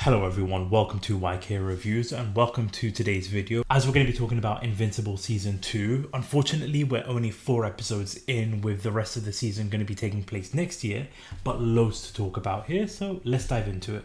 Hello everyone, welcome to YK Reviews and welcome to today's video. As we're going to be talking about Invincible Season 2, unfortunately we're only 4 episodes in, with the rest of the season going to be taking place next year, but loads to talk about here, so let's dive into it.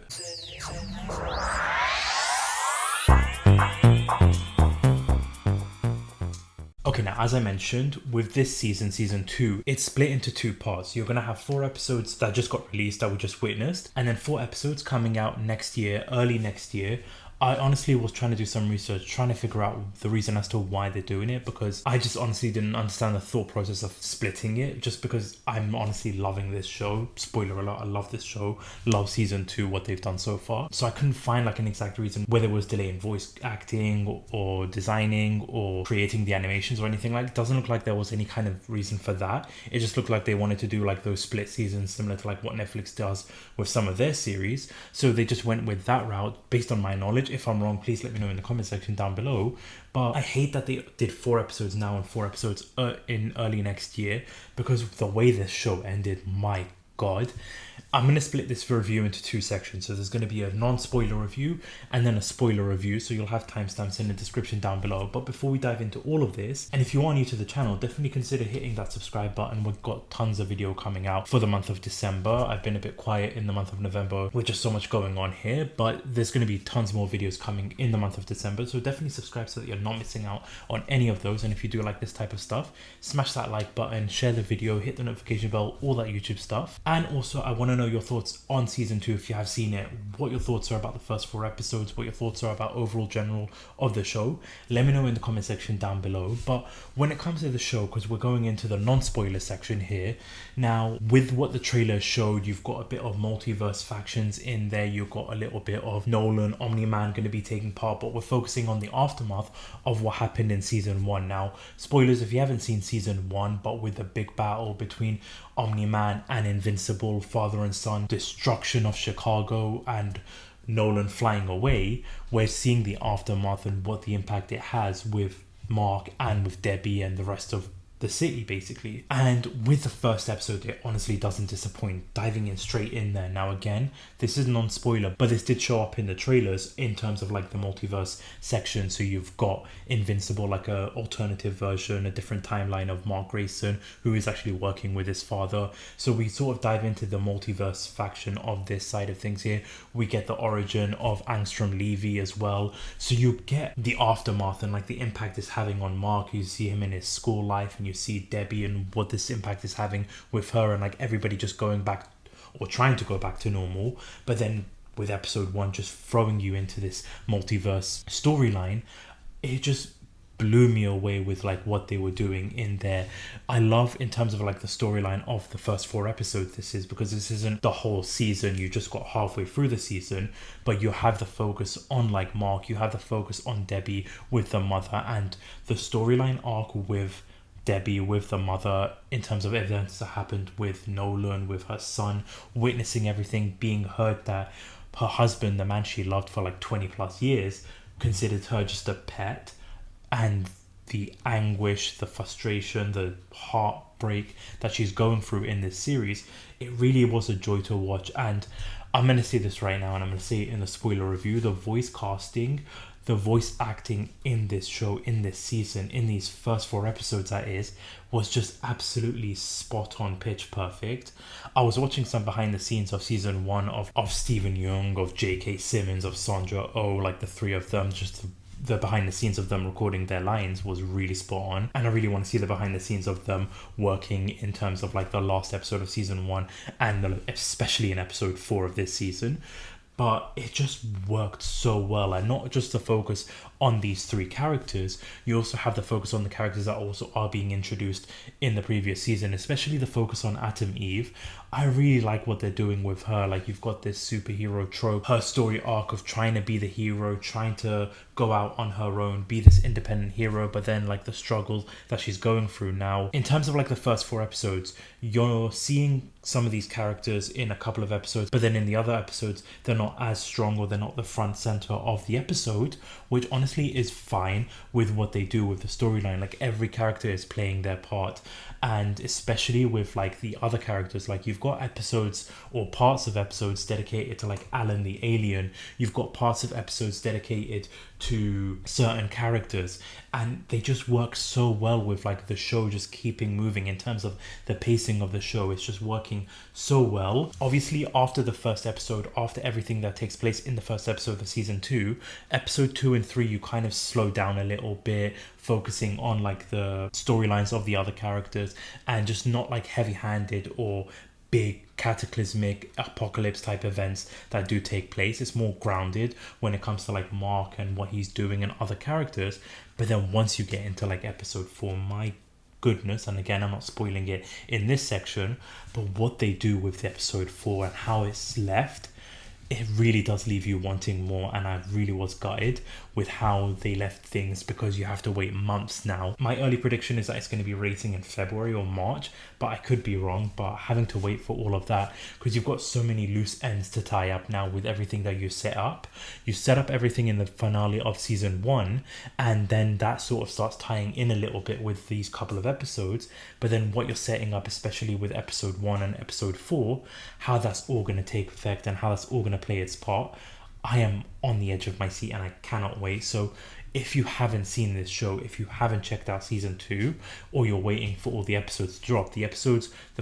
Okay, now as I mentioned, with this season 2, it's split into 2 parts. You're going to have 4 episodes that just got released that we just witnessed, and then 4 episodes coming out next year, early next year. I honestly was trying to do some research, trying to figure out the reason as to why they're doing it, because I just honestly didn't understand the thought process of splitting it, just because I'm honestly loving this show. Spoiler alert, I love this show, love season 2, what they've done so far. So I couldn't find like an exact reason, whether it was delay in voice acting or designing or creating the animations or anything. Like, it doesn't look like there was any kind of reason for that. It just looked like they wanted to do like those split seasons similar to like what Netflix does with some of their series. So they just went with that route based on my knowledge. If I'm wrong, please let me know in the comment section down below. But I hate that they did 4 episodes now and 4 episodes in early next year, because the way this show ended, my god. I'm going to split this review into 2 sections. So there's going to be a non-spoiler review and then a spoiler review. So you'll have timestamps in the description down below. But before we dive into all of this, and if you are new to the channel, definitely consider hitting that subscribe button. We've got tons of video coming out for the month of December. I've been a bit quiet in the month of November with just so much going on here, but there's going to be tons more videos coming in the month of December. So definitely subscribe so that you're not missing out on any of those. And if you do like this type of stuff, smash that like button, share the video, hit the notification bell, all that YouTube stuff. And also, I want to know your thoughts on season 2 if you have seen it, what your thoughts are about the first 4 episodes, what your thoughts are about overall general of the show. Let me know in the comment section down below. But when it comes to the show, because we're going into the non-spoiler section here now, with what the trailer showed, you've got a bit of multiverse factions in there, you've got a little bit of Nolan, Omni-man going to be taking part, but we're focusing on the aftermath of what happened in season 1. Now, spoilers if you haven't seen season 1, but with the big battle between Omni-man and Invincible, father and son, destruction of Chicago, and Nolan flying away, we're seeing the aftermath and what the impact it has with Mark and with Debbie and the rest of the city, basically. And with the first episode, it honestly doesn't disappoint, diving in straight in there. Now again, this is non-spoiler, but this did show up in the trailers in terms of like the multiverse section. So you've got Invincible, like a alternative version, a different timeline of Mark Grayson, who is actually working with his father. So we sort of dive into the multiverse faction of this side of things here. We get the origin of Angstrom Levy as well. So you get the aftermath and like the impact it's having on Mark. You see him in his school life, and you see Debbie and what this impact is having with her, and like everybody just going back or trying to go back to normal. But then with episode 1 just throwing you into this multiverse storyline, it just blew me away with like what they were doing in there. I love in terms of like the storyline of the first 4 episodes this is, because this isn't the whole season, you just got halfway through the season, but you have the focus on like Mark, you have the focus on Debbie with the mother, and the storyline arc with Debbie with the mother in terms of events that happened with Nolan, with her son, witnessing everything, being heard that her husband, the man she loved for like 20 plus years, considered her just a pet, and the anguish, the frustration, the heartbreak that she's going through in this series. It really was a joy to watch. And I'm going to say this right now, and I'm going to say it in the spoiler review, the voice casting, the voice acting in this show, in this season, in these first 4 episodes that is, was just absolutely spot on, pitch perfect. I was watching some behind the scenes of season 1 of Stephen Young, of J.K. Simmons, of Sandra Oh, like the 3 of them, just the behind the scenes of them recording their lines was really spot on. And I really want to see the behind the scenes of them working in terms of like the last episode of season 1 and especially in episode 4 of this season. But it just worked so well, and not just the focus on these 3 characters, you also have the focus on the characters that also are being introduced in the previous season, especially the focus on Atom Eve. I really like what they're doing with her. Like, you've got this superhero trope, her story arc of trying to be the hero, trying to go out on her own, be this independent hero, but then like the struggles that she's going through now. In terms of like the first 4 episodes, you're seeing some of these characters in a couple of episodes, but then in the other episodes they're not as strong, or they're not the front center of the episode, which honestly is fine with what they do with the storyline. Like, every character is playing their part, and especially with like the other characters, like you've you've got episodes or parts of episodes dedicated to like Alan the alien. You've got parts of episodes dedicated to certain characters, and they just work so well with like the show just keeping moving. In terms of the pacing of the show, it's just working so well. Obviously, after the first episode, after everything that takes place in the first episode of season 2, episode 2 and 3, you kind of slow down a little bit, focusing on like the storylines of the other characters, and just not like heavy-handed or big cataclysmic apocalypse type events that do take place. It's more grounded when it comes to like Mark and what he's doing and other characters. But then once you get into like episode 4, my goodness, and again, I'm not spoiling it in this section, but what they do with the episode 4 and how it's left, it really does leave you wanting more. And I really was gutted with how they left things, because you have to wait months now. My early prediction is that it's going to be releasing in February or March, but I could be wrong. But having to wait for all of that, because you've got so many loose ends to tie up now with everything that you set up. You set up everything in the finale of season 1, and then that sort of starts tying in a little bit with these couple of episodes. But then what you're setting up, especially with episode 1 and episode 4, how that's all going to take effect and how that's all going to play its part, I am on the edge of my seat and I cannot wait. So if you haven't seen this show, if you haven't checked out season 2, or you're waiting for all the episodes to drop, the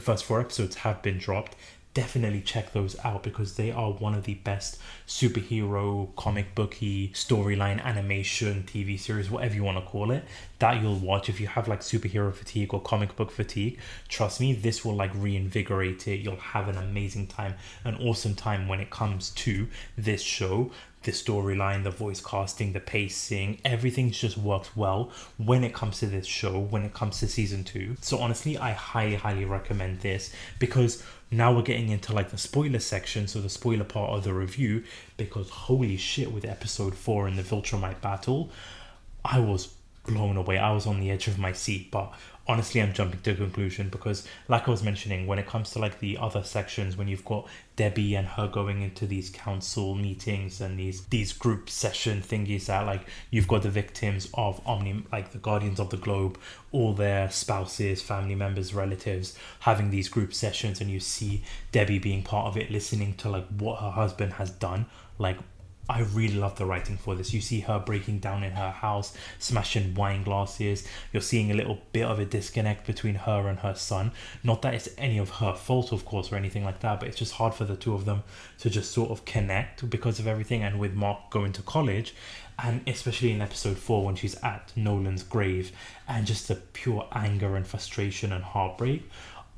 first 4 episodes have been dropped. Definitely check those out, because they are one of the best superhero, comic booky, storyline, animation, TV series, whatever you want to call it, that you'll watch. If you have like superhero fatigue or comic book fatigue, trust me, this will like reinvigorate it. You'll have an amazing time, an awesome time when it comes to this show. The storyline, the voice casting, the pacing, everything just works well when it comes to this show, when it comes to season 2. So honestly, I highly recommend this, because now we're getting into like the spoiler section, so the spoiler part of the review, because holy shit, with episode 4 in the Viltrumite battle, I was blown away. I was on the edge of my seat. But honestly, I'm jumping to a conclusion, because like I was mentioning, when it comes to like the other sections, when you've got Debbie and her going into these council meetings and these group session thingies, that like you've got the victims of like the Guardians of the Globe, all their spouses, family members, relatives having these group sessions, and you see Debbie being part of it, listening to like what her husband has done. Like, I really love the writing for this. You see her breaking down in her house, smashing wine glasses. You're seeing a little bit of a disconnect between her and her son. Not that it's any of her fault, of course, or anything like that, but it's just hard for the two of them to just sort of connect because of everything. And with Mark going to college, and especially in episode 4 when she's at Nolan's grave, and just the pure anger and frustration and heartbreak.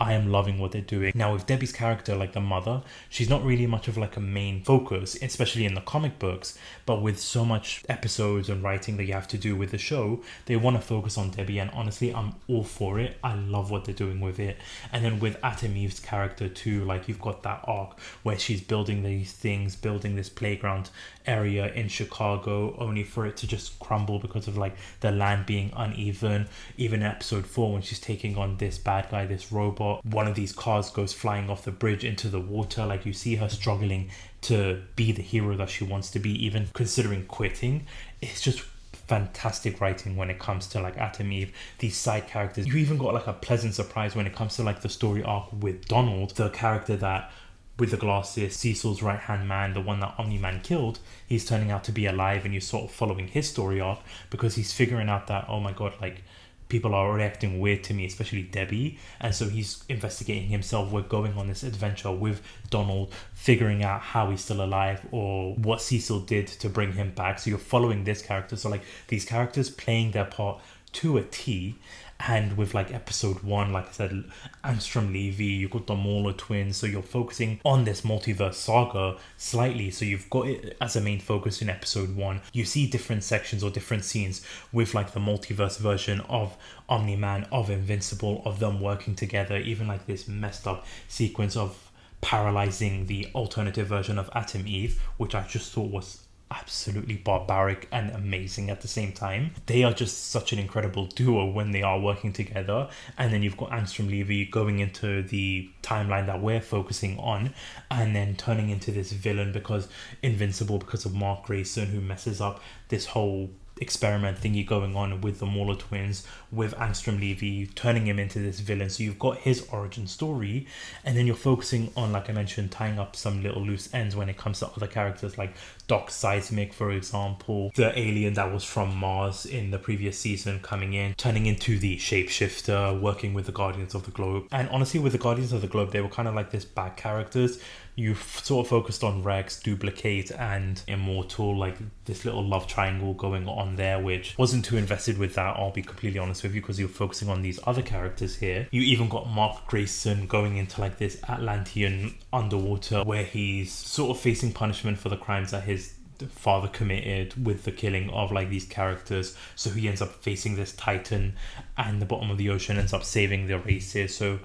I am loving what they're doing. Now with Debbie's character, like the mother, she's not really much of like a main focus, especially in the comic books, but with so much episodes and writing that you have to do with the show, they want to focus on Debbie, and honestly, I'm all for it. I love what they're doing with it. And then with Atom Eve's character too, like you've got that arc where she's building these things, building this playground area in Chicago, only for it to just crumble because of like the land being uneven. Even in episode 4 when she's taking on this bad guy, this robot, one of these cars goes flying off the bridge into the water. Like you see her struggling to be the hero that she wants to be, even considering quitting. It's just fantastic writing when it comes to like Atom Eve, these side characters. You even got like a pleasant surprise when it comes to like the story arc with Donald, the character that with the glasses, Cecil's right hand man, the one that Omni-man killed. He's turning out to be alive, and you're sort of following his story arc because he's figuring out that, oh my god, like people are reacting weird to me, especially Debbie. And so he's investigating himself. We're going on this adventure with Donald, figuring out how he's still alive or what Cecil did to bring him back. So you're following this character. So like these characters playing their part to a T. And with like episode 1, like I said, Angstrom Levy, you've got the Mauler twins, so you're focusing on this multiverse saga slightly. So you've got it as a main focus in episode 1. You see different sections or different scenes with like the multiverse version of Omni-Man, of Invincible, of them working together. Even like this messed up sequence of paralyzing the alternative version of Atom Eve, which I just thought was absolutely barbaric and amazing at the same time. They are just such an incredible duo when they are working together. And then you've got Angstrom Levy going into the timeline that we're focusing on, and then turning into this villain because Invincible, because of Mark Grayson, who messes up this whole experiment thingy going on with the Mauler twins, with Angstrom Levy, turning him into this villain. So you've got his origin story, and then you're focusing on, like I mentioned, tying up some little loose ends when it comes to other characters like Doc Seismic, for example, the alien that was from Mars in the previous season coming in, turning into the shapeshifter, working with the Guardians of the Globe. And honestly, with the Guardians of the Globe, they were kind of like this bad characters. You sort of focused on Rex, Duplicate, and Immortal, like this little love triangle going on there, which wasn't too invested with that, I'll be completely honest with you, because you're focusing on these other characters here. You even got Mark Grayson going into like this Atlantean underwater where he's sort of facing punishment for the crimes that his father committed with the killing of like these characters. So he ends up facing this Titan, and the bottom of the ocean ends up saving the races. So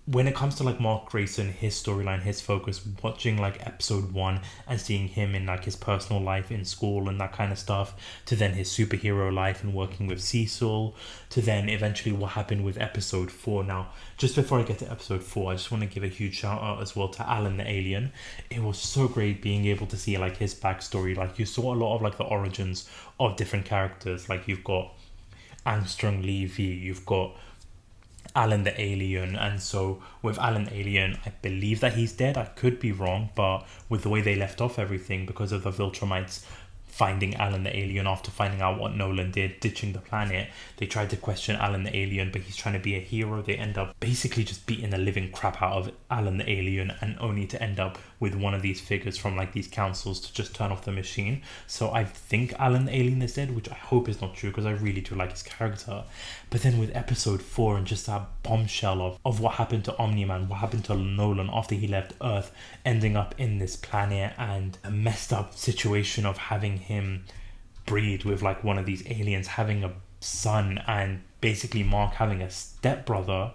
when it comes to like Mark Grayson, his storyline, his focus, watching like episode 1 and seeing him in like his personal life in school and that kind of stuff, to then his superhero life and working with Cecil, to then eventually what happened with episode 4. Now, just before I get to episode 4, I just want to give a huge shout out as well to Alan the Alien. It was so great being able to see like his backstory. Like you saw a lot of like the origins of different characters. Like you've got Armstrong Levy, you've got Alan the Alien, and so with Alan the Alien, I believe that he's dead. I could be wrong, but with the way they left off everything, because of the Viltrumites finding Alan the Alien after finding out what Nolan did, ditching the planet, they tried to question Alan the Alien, but he's trying to be a hero. They end up basically just beating the living crap out of Alan the Alien, and only to end up with one of these figures from like these councils to just turn off the machine. So I think Alan the Alien is dead, which I hope is not true, because I really do like his character. But then with episode 4 and just that bombshell of what happened to Omni-Man, what happened to Nolan after he left Earth, ending up in this planet, and a messed up situation of having him breed with like one of these aliens, having a son, and basically Mark having a stepbrother,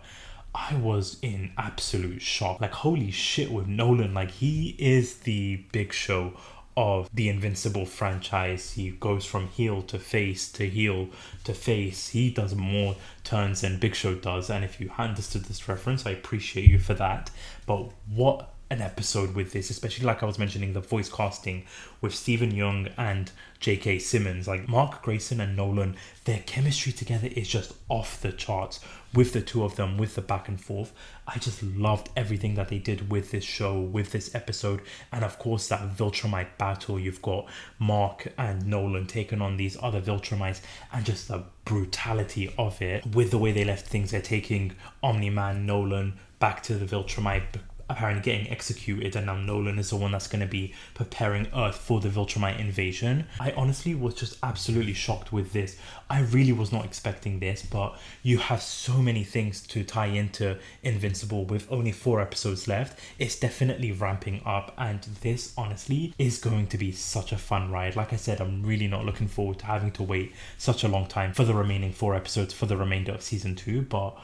I was in absolute shock. Like, holy shit, with Nolan, like he is the Big Show of the Invincible franchise. He goes from heel to face to heel to face. He does more turns than Big Show does, and if you understood this reference, I appreciate you for that. But what an episode with this, especially like I was mentioning, the voice casting with Stephen Young and J.K. Simmons. Like Mark Grayson and Nolan, their chemistry together is just off the charts with the two of them, with the back and forth. I just loved everything that they did with this show, with this episode. And of course that Viltrumite battle, you've got Mark and Nolan taking on these other Viltrumites, and just the brutality of it with the way they left things. They're taking Omni-Man, Nolan back to the Viltrumite, apparently getting executed, and now Nolan is the one that's going to be preparing Earth for the Viltrumite invasion. I honestly was just absolutely shocked with this. I really was not expecting this, but you have so many things to tie into Invincible with only 4 episodes left. It's definitely ramping up, and this honestly is going to be such a fun ride. Like I said, I'm really not looking forward to having to wait such a long time for the remaining 4 episodes for the remainder of season 2, but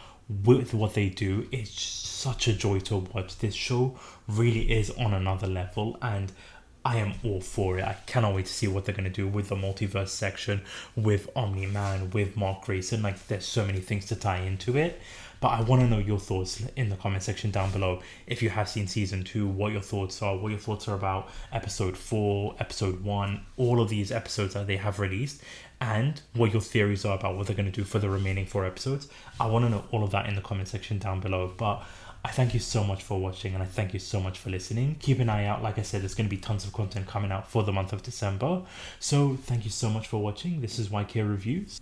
with what they do, it's such a joy to watch. This show really is on another level, and I am all for it. I cannot wait to see what they're going to do with the multiverse section, with Omni-Man, with Mark Grayson. Like, there's so many things to tie into it. But I want to know your thoughts in the comment section down below. If you have seen season 2, what your thoughts are, what your thoughts are about episode 4, episode 1, all of these episodes that they have released, and what your theories are about what they're going to do for the remaining 4 episodes. I want to know all of that in the comment section down below. But I thank you so much for watching, and I thank you so much for listening. Keep an eye out. Like I said, there's going to be tons of content coming out for the month of December. So thank you so much for watching. This is YK Reviews.